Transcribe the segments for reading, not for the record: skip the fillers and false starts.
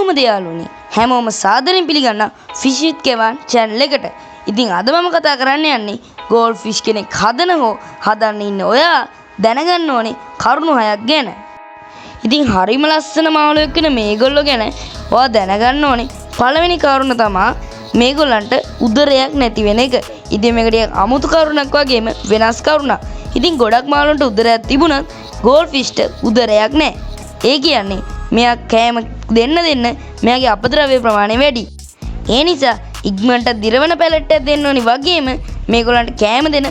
කොහොමද යාළුවනේ හැමෝම සාදරයෙන් පිළිගන්න ෆිෂ් විත් කෙවන් channel එකට. ඉතින් අද මම කතා කරන්න යන්නේ ගෝල් ෆිෂ් කෙනෙක් හදන හෝ හදන්න ඉන්න ඔයා දැනගන්න ඕනේ කරුණු 6ක් ගැන. ඉතින් හරිම ලස්සන මාළුවෙක් වෙන මේගොල්ලෝ ගැන ඔයා දැනගන්න ඕනේ පළවෙනි කරුණ තමයි මේගොල්ලන්ට උදරයක් නැති වෙන එක. ඉතින් මේක ටිකක් අමුතු කරුණක් වගේම වෙනස් කරුණක්. ඉතින් ගොඩක් මාළුන්ට උදරයක් තිබුණත් ගෝල් ෆිෂ්ට උදරයක් නැහැ. ඒ කියන්නේ මෙයා කෑම දෙන්න මෙයාගේ අපද්‍රව්‍ය ප්‍රමාණය වැඩි. ඒ නිසා ඉක්මනට දිරවන පැලට් එකක් දෙන්න ඕනි වගේම මේගොල්ලන්ට කෑම දෙන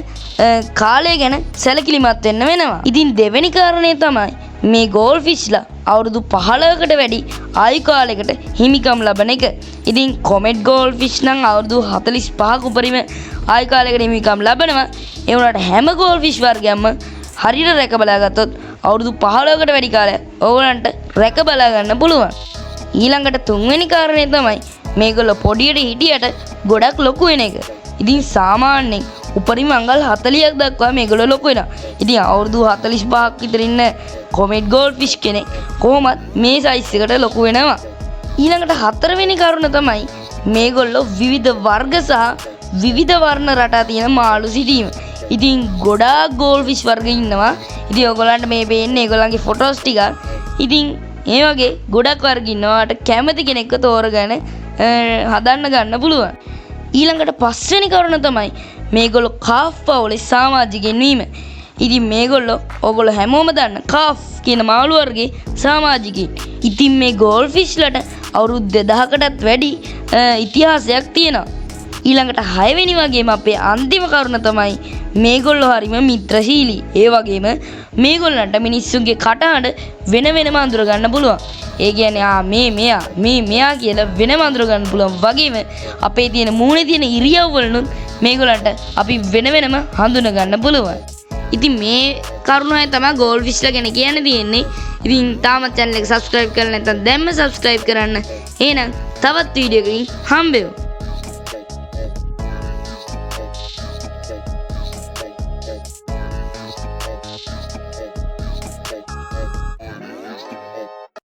කාලය ගැන සැලකිලිමත් වෙන්න වෙනවා. ඉතින් දෙවෙනි කාරණේ තමයි මේ ගෝල් ෆිෂ්ලා අවුරුදු 15කට වැඩි ආයු කාලයකට හිමිකම් ලබන එක. ඉතින් කොමෙට් ගෝල් ෆිෂ් නම් අවුරුදු 45ක උපරිම ආයු කාලයකට හිමිකම් ලබනවා. ඒ වුණාට හැම ගෝල් ෆිෂ් වර්ගයක්ම හරියට රැක බලා ගත්තොත් අවුරුදු 15කට වැඩි කාලයක් ඕගලන්ට රැක බලා ගන්න පුළුවන්. ඊළඟට තුන්වෙනි කාරණේ තමයි මේගොල්ලෝ පොඩියට හිටියට ගොඩක් ලොකු වෙන එක. ඉතින් සාමාන්‍යයෙන් උපරිම අඟල් 40ක් දක්වා මේගොල්ලෝ ලොකු වෙනවා. ඉතින් අවුරුදු 45ක් විතර ඉන්න කොමෙට් ගෝල් ෆිෂ් කෙනෙක් කොහොමත් මේ සයිස් එකට ලොකු වෙනවා. ඊළඟට හතරවෙනි කරුණ තමයි මේගොල්ලෝ විවිධ වර්ග සහ විවිධ වර්ණ රටා තියෙන මාළු සිටීම. ඉතින් ගොඩාක් ගෝල් ෆිෂ් වර්ග ඉන්නවා. ඉතින් ඔයගොල්ලන්ට මේ පේන්නේ ඒගොල්ලන්ගේ ෆොටෝස් ටික. ඉතින් මේ වගේ ගොඩක් වර්ග ඉන්නවාට කැමති කෙනෙක්ව තෝරගෙන හදන්න ගන්න පුළුවන්. ඊළඟට පස්වෙනි කරුණ තමයි මේගොල්ලෝ කාෆ් පවුලේ සමාජිකයින් වීම. ඉතින් මේගොල්ලෝ ඔයගොල්ලෝ හැමෝම දන්න කාෆ් කියන මාළු වර්ගයේ සමාජිකයින්. ඉතින් මේ ගෝල් ෆිෂ්ලට අවුරුදු 2000කටත් වැඩි ඉතිහාසයක් තියෙනවා. ඊළඟට 6 වෙනි වගේම අපේ අන්තිම කරුණ තමයි මේගොල්ලෝ හරිම මිත්‍රශීලී. ඒ වගේම මේගොල්ලන්ට මිනිස්සුන්ගේ කටහඬ වෙන වෙනම අඳුර ගන්න පුළුවන්. ඒ කියන්නේ මෙයා කියලා වෙනම අඳුර ගන්න පුළුවන් වගේම අපේ තියෙන මූණේ තියෙන ඉරියව් වලනුත් මේගොල්ලන්ට අපි වෙන වෙනම හඳුන ගන්න පුළුවන්. ඉතින් මේ කරුණයි තමයි ගෝල් ෆිෂ්ලා ගැන කියන්න තියෙන්නේ. ඉතින් තාමත් channel එක subscribe කරලා නැත්නම් දැන්ම subscribe කරන්න. එහෙනම් තවත් වීඩියෝ එකකින් හම්බෙමු.